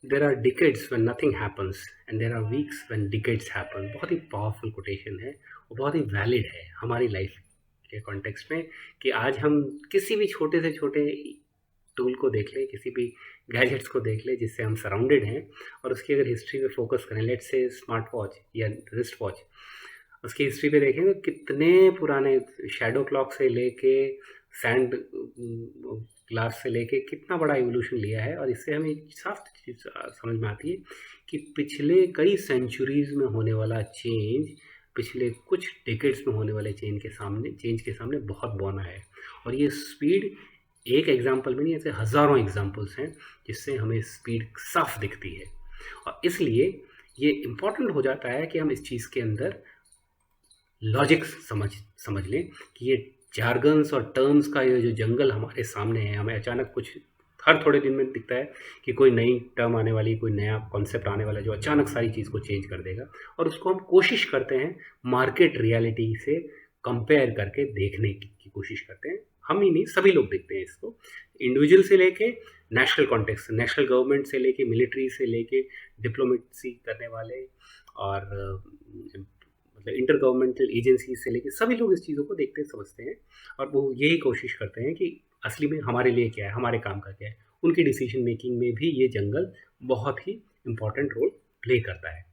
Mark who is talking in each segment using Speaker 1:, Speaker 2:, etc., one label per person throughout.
Speaker 1: There are decades when nothing happens and there are weeks when decades happen. बहुत ही powerful quotation है और बहुत ही वैलिड है हमारी लाइफ के कॉन्टेक्स्ट में, कि आज हम किसी भी छोटे से छोटे टूल को देख लें, किसी भी गैजेट्स को देख लें जिससे हम सराउंडेड हैं, और उसकी अगर हिस्ट्री पे फोकस करें, लेट्स से स्मार्ट वॉच या रिस्ट वॉच, उसकी हिस्ट्री पे देखें तो कितने पुराने शैडो क्लॉक से लेके सैंड ग्लास से लेके कितना बड़ा इवोल्यूशन लिया है। और इससे हमें साफ चीज़ समझ में आती है कि पिछले कई सेंचुरीज में होने वाला चेंज पिछले कुछ डिकेड्स में होने वाले चेंज के सामने बहुत बौना है। और ये स्पीड एक एग्जाम्पल में नहीं, ऐसे हज़ारों एग्जाम्पल्स हैं जिससे हमें स्पीड साफ दिखती है। और इसलिए ये इम्पॉर्टेंट हो जाता है कि हम इस चीज़ के अंदर लॉजिक समझ लें कि ये जार्गन्स और टर्म्स का ये जो जंगल हमारे सामने है, हमें अचानक कुछ हर थोड़े दिन में दिखता है कि कोई नई टर्म आने वाली, कोई नया कॉन्सेप्ट आने वाला जो अचानक सारी चीज़ को चेंज कर देगा, और उसको हम कोशिश करते हैं मार्केट रियलिटी से कंपेयर करके देखने की कोशिश करते हैं। हम ही नहीं, सभी लोग देखते हैं इसको, इंडिविजुअल से लेके नेशनल कॉन्टेक्स्ट, नेशनल गवर्नमेंट से लेके मिलिट्री से लेके डिप्लोमेसी करने वाले और मतलब इंटर गवर्नमेंटल एजेंसी से लेके सभी लोग इस चीज़ों को देखते समझते हैं, और वो यही कोशिश करते हैं कि असली में हमारे लिए क्या है, हमारे काम का क्या है। उनकी डिसीजन मेकिंग में भी ये जंगल बहुत ही इम्पॉर्टेंट रोल प्ले करता है।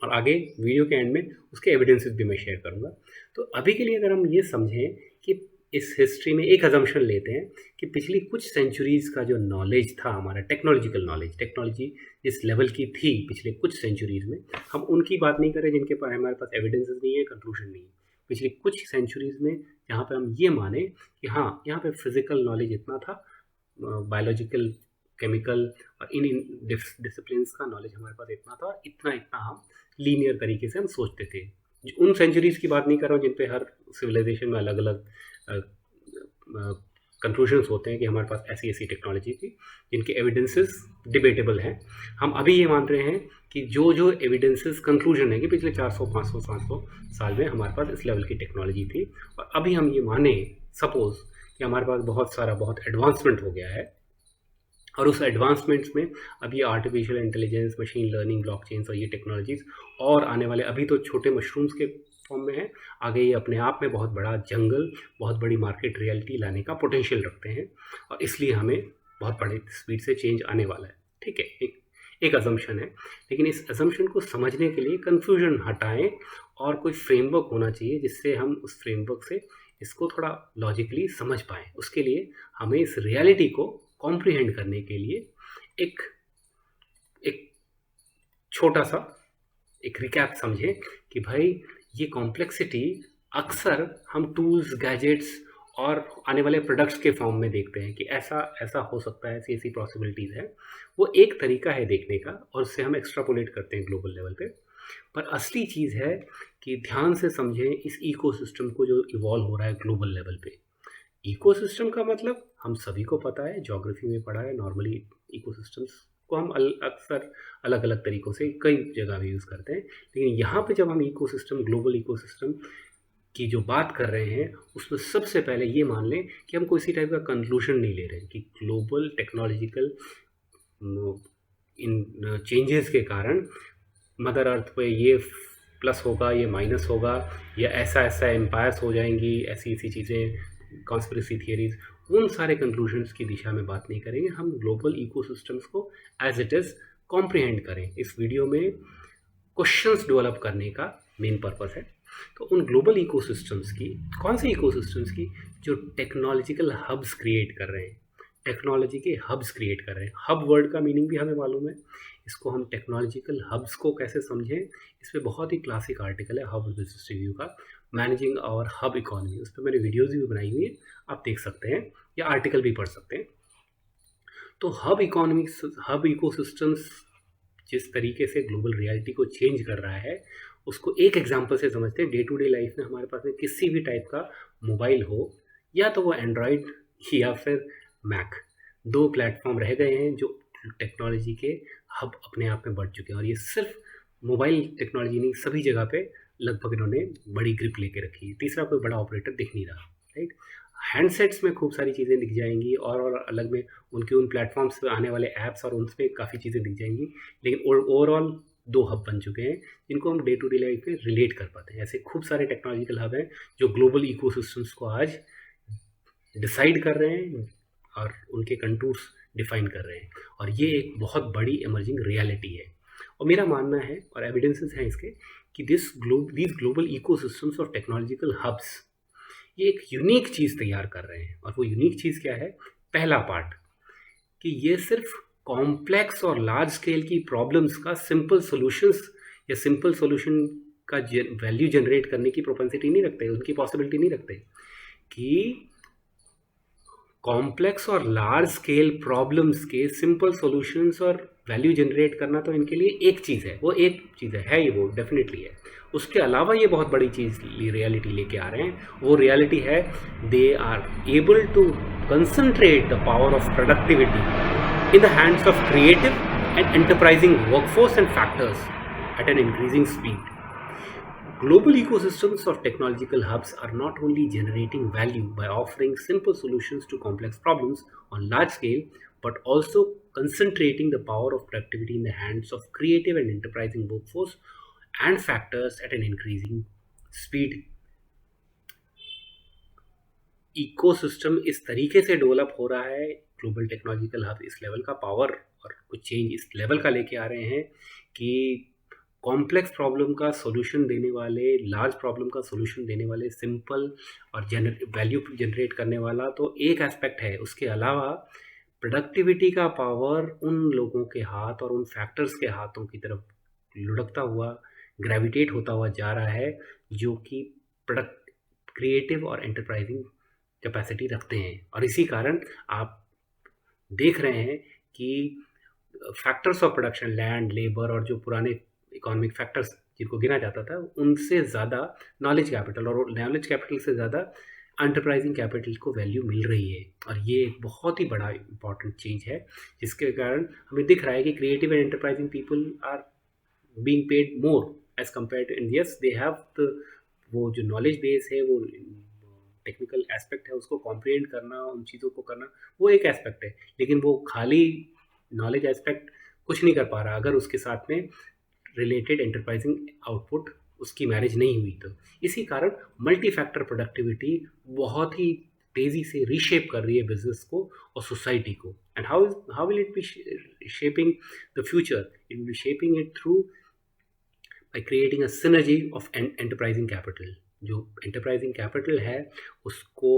Speaker 1: और आगे वीडियो के एंड में उसके एविडेंसेस भी मैं शेयर करूंगा। तो अभी के लिए अगर हम ये समझें कि इस हिस्ट्री में एक अजम्पशन लेते हैं कि पिछली कुछ सेंचुरीज़ का जो नॉलेज था, हमारा टेक्नोलॉजिकल नॉलेज, टेक्नोलॉजी जिस लेवल की थी पिछले कुछ सेंचुरीज़ में, हम उनकी बात नहीं करें जिनके पास हमारे पास एविडेंसेस नहीं है, कंक्लूजन नहीं है। पिछली कुछ सेंचुरीज़ में जहाँ पे हम ये माने कि हाँ, यहाँ पे फिजिकल नॉलेज इतना था, बायोलॉजिकल, केमिकल और इन डिसिप्लिन्स का नॉलेज हमारे पास इतना था, और इतना इतना हम लीनियर तरीके से हम सोचते थे। उन सेंचुरीज़ की बात नहीं कर रहा हूँ जिन पे हर सिविलाइजेशन में अलग अलग कंक्लूजन्स होते हैं कि हमारे पास ऐसी ऐसी टेक्नोलॉजी थी जिनके एविडेंसेस डिबेटेबल हैं। हम अभी ये मान रहे हैं कि जो जो एविडेंसेस कंक्लूजन है कि पिछले 400, 500, 700 साल में हमारे पास इस लेवल की टेक्नोलॉजी थी, और अभी हम ये माने सपोज कि हमारे पास बहुत एडवांसमेंट हो गया है, और उस एडवांसमेंट्स में अभी artificial intelligence, machine learning, blockchains और ये टेक्नोलॉजीज़ और आने वाले, अभी तो छोटे मशरूम्स के फॉर्म में है, आगे ये अपने आप में बहुत बड़ा जंगल, बहुत बड़ी मार्केट रियलिटी लाने का पोटेंशियल रखते हैं, और इसलिए हमें बहुत बड़े स्पीड से चेंज आने वाला है। ठीक है, एक अजम्पशन है, लेकिन इस अजम्पशन को समझने के लिए कन्फ्यूजन हटाएं और कोई फ्रेमवर्क होना चाहिए जिससे हम उस फ्रेमवर्क से इसको थोड़ा लॉजिकली समझ पाएँ। उसके लिए हमें इस रियलिटी को कॉम्प्रिहेंड करने के लिए एक एक छोटा सा एक रिकैप समझें कि भाई ये कॉम्प्लेक्सिटी अक्सर हम टूल्स, गैजेट्स और आने वाले प्रोडक्ट्स के फॉर्म में देखते हैं कि ऐसा ऐसा हो सकता है, ऐसी ऐसी पॉसिबिलिटीज़ है। वो एक तरीका है देखने का, और उससे हम एक्स्ट्रापोलेट करते हैं ग्लोबल लेवल पे। पर असली चीज़ है कि ध्यान से समझें इस इकोसिस्टम को जो इवॉल्व हो रहा है ग्लोबल लेवल पे। इकोसिस्टम का मतलब हम सभी को पता है, ज्योग्राफी में पढ़ा है। नॉर्मली इकोसिस्टम्स को हम अक्सर अलग अलग तरीक़ों से कई जगह भी यूज़ करते हैं, लेकिन यहाँ पे जब हम इकोसिस्टम, ग्लोबल इकोसिस्टम की जो बात कर रहे हैं, उसमें सबसे पहले ये मान लें कि हम किसी टाइप का कंक्लूजन नहीं ले रहे हैं कि ग्लोबल टेक्नोलॉजिकल इन चेंजेस के कारण मदर अर्थ पे ये प्लस होगा, ये माइनस होगा, या ऐसा ऐसा एम्पायर्स हो जाएंगी, ऐसी ऐसी चीज़ें, कॉन्स्पिरेसी थियरीज, उन सारे कंक्लूजन्स की दिशा में बात नहीं करेंगे। हम ग्लोबल इकोसिस्टम्स को एज इट इज़ कॉम्प्रिहेंड करें। इस वीडियो में क्वेश्चंस डेवलप करने का मेन पर्पस है। तो उन ग्लोबल इकोसिस्टम्स की, कौन से इकोसिस्टम्स की, जो टेक्नोलॉजिकल हब्स क्रिएट कर रहे हैं, टेक्नोलॉजी के हब्स क्रिएट कर रहे हैं। हब वर्ड का मीनिंग भी हमें मालूम है, इसको हम टेक्नोलॉजिकल हब्स को कैसे समझें, इस पर बहुत ही क्लासिक आर्टिकल है हब बिजनेस रिव्यू का, मैनेजिंग आवर हब इकोनॉमी। उस पर मैंने वीडियोज़ भी बनाई हुई है, आप देख सकते हैं, या आर्टिकल भी पढ़ सकते हैं। तो हब इकोनॉमी, हब इकोसिस्टम्स जिस तरीके से ग्लोबल रियलिटी को चेंज कर रहा है, उसको एक एग्जांपल से समझते हैं। डे टू डे लाइफ में हमारे पास में किसी भी टाइप का मोबाइल हो, या तो वो एंड्रॉयड या फिर मैक, दो प्लेटफॉर्म रह गए हैं जो टेक्नोलॉजी के हब अपने आप में बढ़ चुके हैं। और ये सिर्फ मोबाइल टेक्नोलॉजी नहीं, सभी जगह पे लगभग इन्होंने बड़ी ग्रिप लेके रखी है। तीसरा कोई बड़ा ऑपरेटर दिख नहीं रहा, राइट। हैंडसेट्स में खूब सारी चीज़ें दिख जाएंगी, और अलग में उनके उन प्लेटफॉर्म्स पे आने वाले ऐप्स और उन पे काफ़ी चीज़ें दिख जाएंगी। लेकिन ओवरऑल दो हब बन चुके हैं जिनको हम डे टू डे लाइफ में रिलेट कर पाते हैं। ऐसे खूब सारे टेक्नोलॉजिकल हब हैं जो ग्लोबल इकोसिस्टम्स को आज डिसाइड कर रहे हैं और उनके कंटूर्स डिफाइन कर रहे हैं, और ये एक बहुत बड़ी इमर्जिंग रियलिटी है। और मेरा मानना है, और एविडेंसेस हैं इसके, कि these global ecosystems of technological hubs ये एक यूनिक चीज़ तैयार कर रहे हैं। और वो यूनिक चीज़ क्या है? पहला पार्ट, कि ये सिर्फ कॉम्प्लेक्स और लार्ज स्केल की प्रॉब्लम्स का सिंपल सॉल्यूशंस या सिंपल सॉल्यूशन का वैल्यू जनरेट करने की प्रोपेंसिटी नहीं रखते, उनकी पॉसिबिलिटी नहीं रखते। कि कॉम्प्लेक्स और लार्ज स्केल प्रॉब्लम्स के सिंपल सॉल्यूशंस और वैल्यू जनरेट करना तो इनके लिए एक चीज़ है, वो एक चीज़ है ही, वो डेफिनेटली है। उसके अलावा ये बहुत बड़ी चीज़ रियलिटी लेके आ रहे हैं। वो रियलिटी है, they are able to concentrate the power of productivity in the hands of creative and enterprising workforce and factors at an increasing speed. Global ecosystems of technological hubs are not only generating value by offering simple solutions to complex problems on large scale, but also concentrating the power of productivity in the hands of creative and enterprising workforce and factors at an increasing speed. Ecosystem इस तरीके से develop हो रहा है, global technological hub इस level का power और कुछ चेंज इस लेवल का लेके आ रहे हैं कि कॉम्प्लेक्स प्रॉब्लम का सॉल्यूशन देने वाले, लार्ज प्रॉब्लम का सॉल्यूशन देने वाले, सिंपल और वैल्यू जनरेट करने वाला तो एक एस्पेक्ट है, उसके अलावा प्रोडक्टिविटी का पावर उन लोगों के हाथ और उन फैक्टर्स के हाथों की तरफ लुढ़कता हुआ, ग्रेविटेट होता हुआ जा रहा है, जो कि प्रोडक्ट क्रिएटिव और एंटरप्राइजिंग कैपेसिटी रखते हैं। और इसी कारण आप देख रहे हैं कि factors of production, land, labour और जो पुराने इकोनॉमिक फैक्टर्स जिनको गिना जाता था, उनसे ज़्यादा नॉलेज कैपिटल, और नॉलेज कैपिटल से ज़्यादा एंटरप्राइजिंग कैपिटल को वैल्यू मिल रही है। और ये एक बहुत ही बड़ा इंपॉर्टेंट चेंज है, जिसके कारण हमें दिख रहा है कि creative and enterprising people are being paid more as compare to, and yes they have the, वो जो नॉलेज बेस है, वो टेक्निकल एस्पेक्ट है, उसको कॉम्प्रिहेंड करना, उन चीज़ों को करना, वो एक एस्पेक्ट है। लेकिन वो खाली नॉलेज एस्पेक्ट कुछ नहीं कर पा रहा अगर उसके साथ में रिलेटेड एंटरप्राइजिंग आउटपुट उसकी मैनेज नहीं हुई। तो इसी कारण मल्टी फैक्टर प्रोडक्टिविटी बहुत ही तेज़ी से रीशेप कर रही है बिजनेस को और सोसाइटी को। And how will it be shaping the future? It will be shaping it through by creating a synergy of enterprising capital. जो एंटरप्राइजिंग कैपिटल है उसको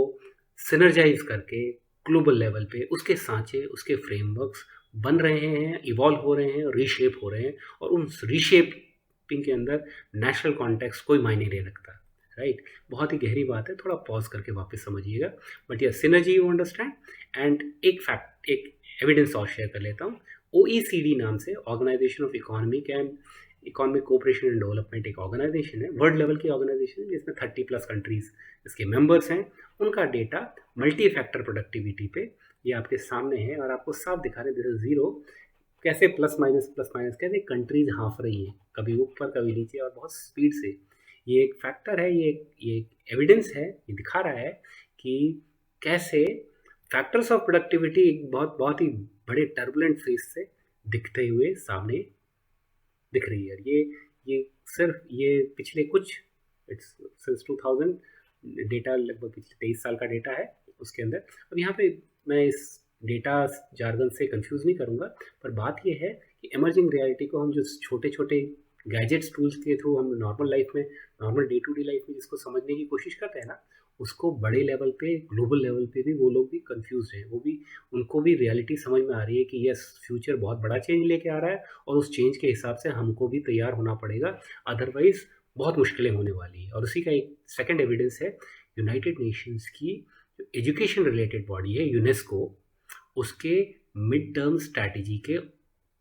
Speaker 1: सिनर्जाइज करके ग्लोबल लेवल पे उसके सांचे, उसके फ्रेमवर्क्स बन रहे हैं, इवॉल्व हो रहे हैं, रीशेप हो रहे हैं, और उन रीशेपिंग के अंदर नेशनल कॉन्टेक्स्ट कोई मायने नहीं रखता, राइट? बहुत ही गहरी बात है, थोड़ा पॉज करके वापस समझिएगा। बट यह सिनर्जी यू अंडरस्टैंड। एंड एक एविडेंस और शेयर कर लेता हूँ। OECD नाम से, organization of economic cooperation and development, एक ऑर्गेनाइजेशन है, वर्ल्ड लेवल की ऑर्गेनाइजेशन है, जिसमें 30+ कंट्रीज इसके मेंबर्स हैं। उनका डेटा मल्टी फैक्टर प्रोडक्टिविटी पे ये आपके सामने है, और आपको साफ दिखा रहे हैं जीरो कैसे प्लस माइनस कैसे कंट्रीज हाँफ रही हैं, कभी ऊपर कभी नीचे, और बहुत स्पीड से। ये एक फैक्टर है, ये एविडेंस है, ये दिखा रहा है कि कैसे फैक्टर्स ऑफ प्रोडक्टिविटी एक बहुत ही बड़े टर्बुलेंट फेज से दिखते हुए सामने दिख रही है। ये सिर्फ ये पिछले कुछ सिंस 2000 डेटा, लगभग पिछले 23 साल का डेटा है उसके अंदर। अब यहाँ पे मैं इस डेटा जार्गन से कंफ्यूज नहीं करूँगा, पर बात ये है कि इमर्जिंग रियलिटी को हम जो छोटे छोटे गैजेट्स टूल्स के थ्रू हम नॉर्मल लाइफ में, normal day to day life में जिसको समझने की कोशिश करते हैं ना, उसको बड़े लेवल पे, ग्लोबल लेवल पे भी वो लोग भी कंफ्यूज हैं। उनको भी रियलिटी समझ में आ रही है कि यस, फ्यूचर बहुत बड़ा चेंज लेके आ रहा है, और उस चेंज के हिसाब से हमको भी तैयार होना पड़ेगा, अदरवाइज बहुत मुश्किलें होने वाली है। और उसी का एक सेकेंड एविडेंस है, यूनाइटेड नेशंस की एजुकेशन रिलेटेड बॉडी है यूनेस्को, उसके मिड टर्म स्ट्रैटेजी के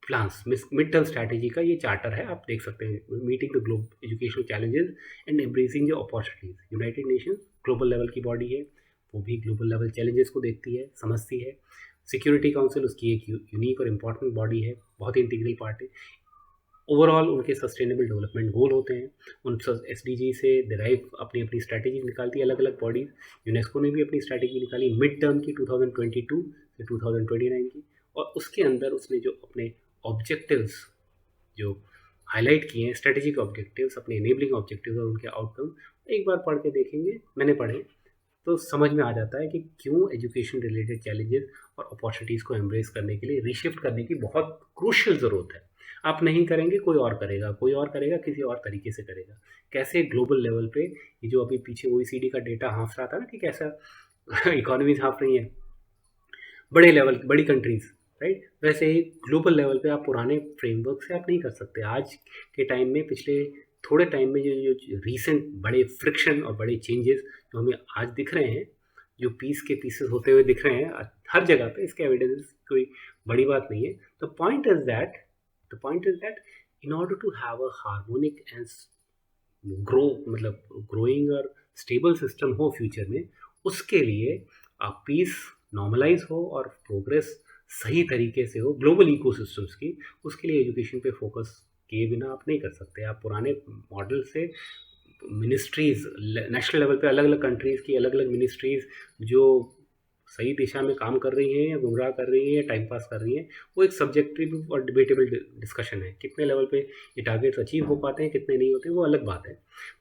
Speaker 1: प्लान्स, मिड टर्म स्ट्रैटेजी का ये चार्टर है, आप देख सकते हैं, meeting the global educational challenges and embracing the opportunities. United Nation global level की बॉडी है, वो भी ग्लोबल लेवल चैलेंजेस को देखती है, समझती है। सिक्योरिटी काउंसिल उसकी एक यूनिक और इम्पॉर्टेंट बॉडी है, बहुत ही इंटीग्रल पार्ट है। ओवरऑल उनके सस्टेनेबल डेवलपमेंट गोल होते हैं। उन SDG से डिराइव अपनी अपनी स्ट्रैटेजी निकालती है अलग अलग बॉडीज। यूनेस्को ने भी अपनी स्ट्रैटेजी निकाली मिड टर्म की 2022 से 2029 की, और उसके अंदर उसने जो अपने ऑब्जेक्टिव्स जो हाईलाइट किए हैं, स्ट्रेटेजिक ऑब्जेक्टिव्स, अपने इनेबलिंग ऑब्जेक्टिव्स और उनके आउटकम एक बार पढ़ के देखेंगे, मैंने पढ़े तो समझ में आ जाता है कि क्यों एजुकेशन रिलेटेड चैलेंजेस और अपॉर्चुनिटीज़ को एम्ब्रेस करने के लिए रीशिफ्ट करने की बहुत क्रूशियल ज़रूरत है। आप नहीं करेंगे, कोई और करेगा, कोई और करेगा, किसी और तरीके से करेगा। कैसे ग्लोबल लेवल पे ये जो अभी पीछे OECD का डेटा हाँफ रहा था ना कि कैसा इकोनॉमीज हाँफ रही हैं बड़े लेवल बड़ी कंट्रीज, राइट, वैसे ही ग्लोबल लेवल पे आप पुराने फ्रेमवर्क से आप नहीं कर सकते। आज के टाइम में, पिछले थोड़े टाइम में जो रीसेंट बड़े फ्रिक्शन और बड़े चेंजेस जो हमें आज दिख रहे हैं, जो पीस के पीसेस होते हुए दिख रहे हैं हर जगह पे, इसके एविडेंस कोई बड़ी बात नहीं है। The point is that in order to have a harmonic and growing और स्टेबल सिस्टम हो फ्यूचर में, उसके लिए पीस नॉर्मलाइज हो और प्रोग्रेस सही तरीके से हो ग्लोबल इकोसिस्टम्स की, उसके लिए एजुकेशन पे फोकस किए बिना आप नहीं कर सकते। आप पुराने मॉडल से मिनिस्ट्रीज़ नेशनल लेवल पे अलग अलग कंट्रीज़ की अलग अलग मिनिस्ट्रीज़ जो सही दिशा में काम कर रही हैं या गुमराह कर रही हैं या टाइम पास कर रही हैं, वो एक सब्जेक्टिव और डिबेटेबल डिस्कशन है। कितने लेवल पे ये टारगेट्स अचीव हो पाते हैं, कितने नहीं होते, वो अलग बात है।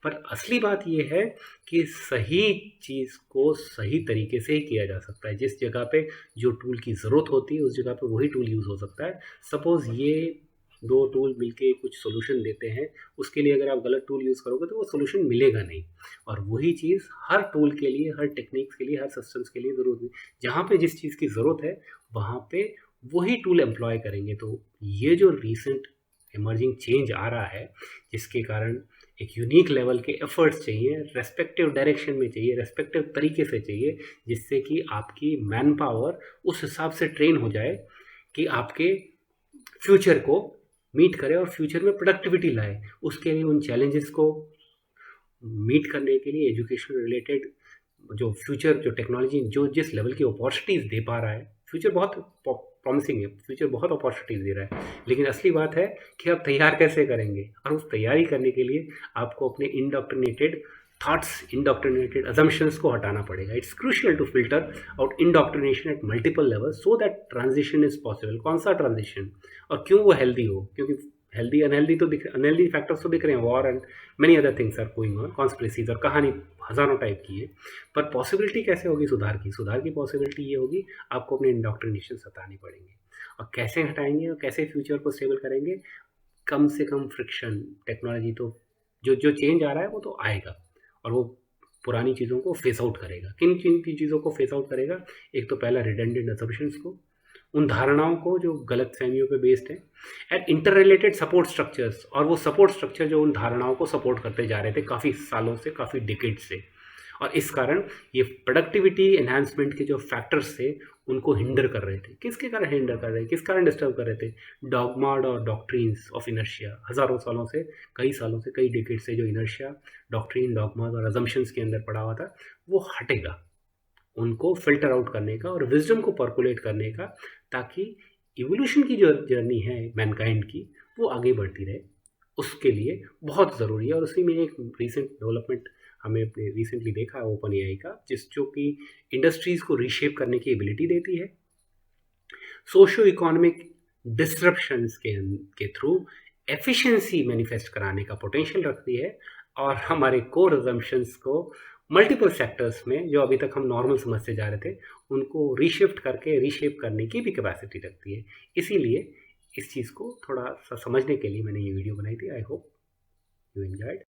Speaker 1: पर असली बात ये है कि सही चीज़ को सही तरीके से ही किया जा सकता है। जिस जगह पे जो टूल की ज़रूरत होती है उस जगह पे वही टूल यूज़ हो सकता है। सपोज़ ये दो टूल मिलके कुछ सोल्यूशन देते हैं, उसके लिए अगर आप गलत टूल यूज़ करोगे तो वो सोल्यूशन मिलेगा नहीं। और वही चीज़ हर टूल के लिए, हर टेक्निक्स के लिए, हर सिस्टम्स के लिए ज़रूरत है। जहाँ पे जिस चीज़ की ज़रूरत है वहाँ पे वही टूल एम्प्लॉय करेंगे। तो ये जो रीसेंट इमर्जिंग चेंज आ रहा है, जिसके कारण एक यूनिक लेवल के एफर्ट्स चाहिए, रेस्पेक्टिव डायरेक्शन में चाहिए, रेस्पेक्टिव तरीके से चाहिए, जिससे कि आपकी मैन पावर उस हिसाब से ट्रेन हो जाए कि आपके फ्यूचर को मीट करे और फ्यूचर में प्रोडक्टिविटी लाए। उसके लिए उन चैलेंजेस को मीट करने के लिए एजुकेशन रिलेटेड जो फ्यूचर, जो टेक्नोलॉजी जो जिस लेवल की अपॉर्चुनिटीज़ दे पा रहा है, फ्यूचर बहुत प्रॉमिसिंग है, फ्यूचर बहुत अपॉर्चुनिटीज़ दे रहा है। लेकिन असली बात है कि आप तैयार कैसे करेंगे, और उस तैयारी करने के लिए आपको अपने इंडॉक्ट्रिनेटेड थॉट्स, इंडॉक्ट्रिनेटेड अजम्पशंस को हटाना पड़ेगा। It's crucial to filter out indoctrination at multiple level so that transition is possible. कौन सा ट्रांजिशन और क्यों वो हेल्दी हो, क्योंकि हेल्दी अनहेल्दी तो अनहेल्दी फैक्टर्स तो दिख रहे हैं, war and many other things are going on, conspiracies और कहानी हज़ारों टाइप की है। पर पॉसिबिलिटी कैसे होगी सुधार की पॉसिबिलिटी ये होगी, आपको अपने इंडॉक्ट्रिनेशन हटाने पड़ेंगे। और कैसे हटाएंगे और कैसे फ्यूचर को स्टेबल करेंगे, कम से कम फ्रिक्शन। टेक्नोलॉजी तो जो जो चेंज आ रहा है वो तो आएगा, और वो पुरानी चीज़ों को फेस आउट करेगा। किन किन की चीज़ों को फेस आउट करेगा? एक तो पहला रिडंडेंट असम्पशंस को, उन धारणाओं को जो गलत फहमियों पे बेस्ड है, and inter related support structures, और वो सपोर्ट स्ट्रक्चर जो उन धारणाओं को सपोर्ट करते जा रहे थे काफ़ी सालों से, काफ़ी डिकेड से। और इस कारण ये प्रोडक्टिविटी एनहांसमेंट के जो फैक्टर्स थे उनको हिंडर कर रहे थे। किसके कारण हिंडर कर रहे थे, किस कारण डिस्टर्ब कर रहे थे? डॉगमाड और डॉक्ट्रीन्स ऑफ इनर्शिया। हज़ारों सालों से, कई सालों से, कई डिकेड से जो इनर्शिया, डॉक्ट्रीन, डॉगमाज और अजम्पशंस के अंदर पड़ा हुआ था, वो हटेगा। उनको फिल्टर आउट करने का और विजडम को पर्कुलेट करने का, ताकि इवोल्यूशन की जो जर्नी है मैनकाइंड की, वो आगे बढ़ती रहे, उसके लिए बहुत ज़रूरी है। और उसी में एक रीसेंट डेवलपमेंट हमें अपने रिसेंटली देखा है ओपन एआई का, जो कि इंडस्ट्रीज़ को रीशेप करने की एबिलिटी देती है, सोशो इकोनॉमिक डिस्ट्रप्शंस के थ्रू एफिशिएंसी मैनिफेस्ट कराने का पोटेंशियल रखती है, और हमारे कोर अजम्पशंस को मल्टीपल सेक्टर्स में जो अभी तक हम नॉर्मल समझते जा रहे थे उनको रीशिफ्ट करके रीशेप करने की भी कैपेसिटी रखती है। इसीलिए इस चीज़ को थोड़ा सा समझने के लिए मैंने ये वीडियो बनाई थी। I hope you enjoyed.